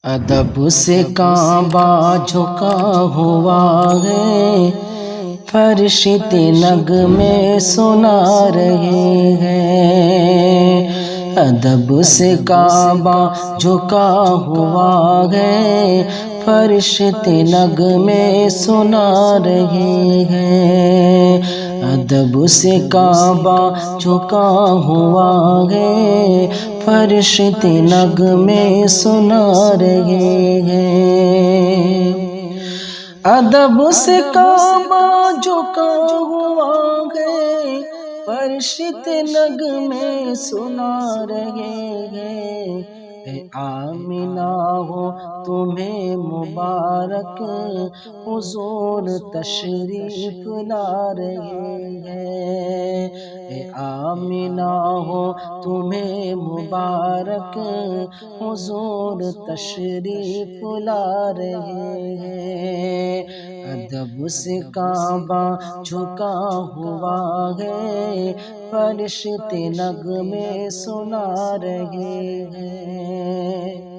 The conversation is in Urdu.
ادب سے کعبہ جھکا ہوا ہے، فرشتے نغمے سنا رہے ہیں۔ ادب سے کعبہ جھکا ہوا ہے، فرشتے نغمے سنا رہے ہیں۔ ادب سے کعبہ جھکا ہوا ہے، فرشتے نغمے سنا رہے ہیں۔ ادب سے کعبہ جھکا ہوا ہے، فرشتے نغمے سنا رہے ہیں۔ اے آمنہ ہو تمہیں مبارک، حضور تشریف لا رہے ہیں۔ اے آمنہ ہو تمہیں مبارک، حضور تشریف لا رہے ہیں۔ ادب سے کعبہ جھکا ہوا ہے، فرشتے نغمے سنا رہے ہیں۔